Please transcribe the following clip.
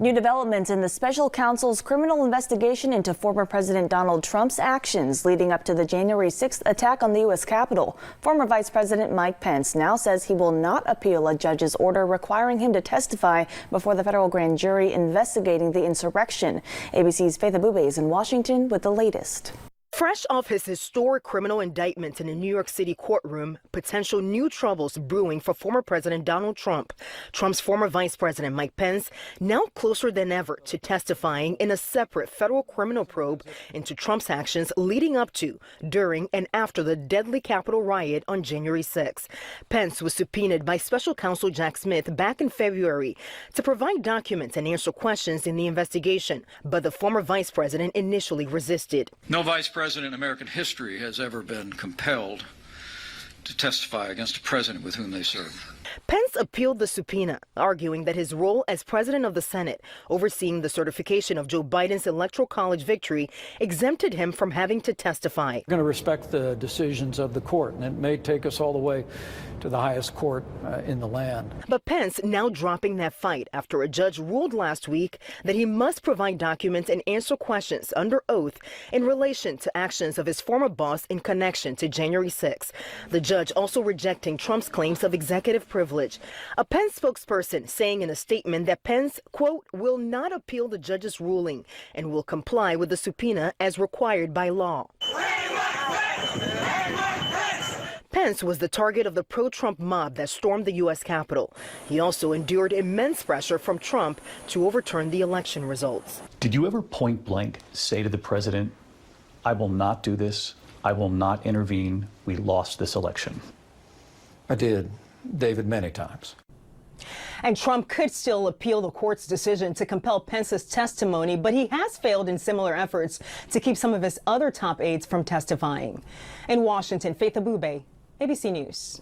New developments in the special counsel's criminal investigation into former President Donald Trump's actions leading up to the January 6th attack on the U.S. Capitol. Former Vice President Mike Pence now says he will not appeal a judge's order requiring him to testify before the federal grand jury investigating the insurrection. ABC's Faith Abube is in Washington with the latest. Fresh off his historic criminal indictment in a New York City courtroom, potential new troubles brewing for former President Donald Trump. Trump's former Vice President Mike Pence now closer than ever to testifying in a separate federal criminal probe into Trump's actions leading up to, during, and after the deadly Capitol riot on January 6. Pence was subpoenaed by special counsel Jack Smith back in February to provide documents and answer questions in the investigation, but the former vice president initially resisted. No vice president in American history has ever been compelled to testify against a president with whom they serve. Pence appealed the subpoena, arguing that his role as president of the Senate, overseeing the certification of Joe Biden's Electoral College victory, exempted him from having to testify. We're going to respect the decisions of the court, and it may take us all the way to the highest court in the land. But Pence now dropping that fight after a judge ruled last week that he must provide documents and answer questions under oath in relation to actions of his former boss in connection to January 6. The judge also rejecting Trump's claims of executive privilege. A Pence spokesperson saying in a statement that Pence, quote, will not appeal the judge's ruling and will comply with the subpoena as required by law. Pence was the target of the pro-Trump mob that stormed the U.S. Capitol. He also endured immense pressure from Trump to overturn the election results. Did you ever point blank say to the president, I will not do this, I will not intervene, we lost this election? I did, David, many times. And Trump could still appeal the court's decision to compel Pence's testimony, but he has failed in similar efforts to keep some of his other top aides from testifying. In Washington, Faith Abube, ABC News.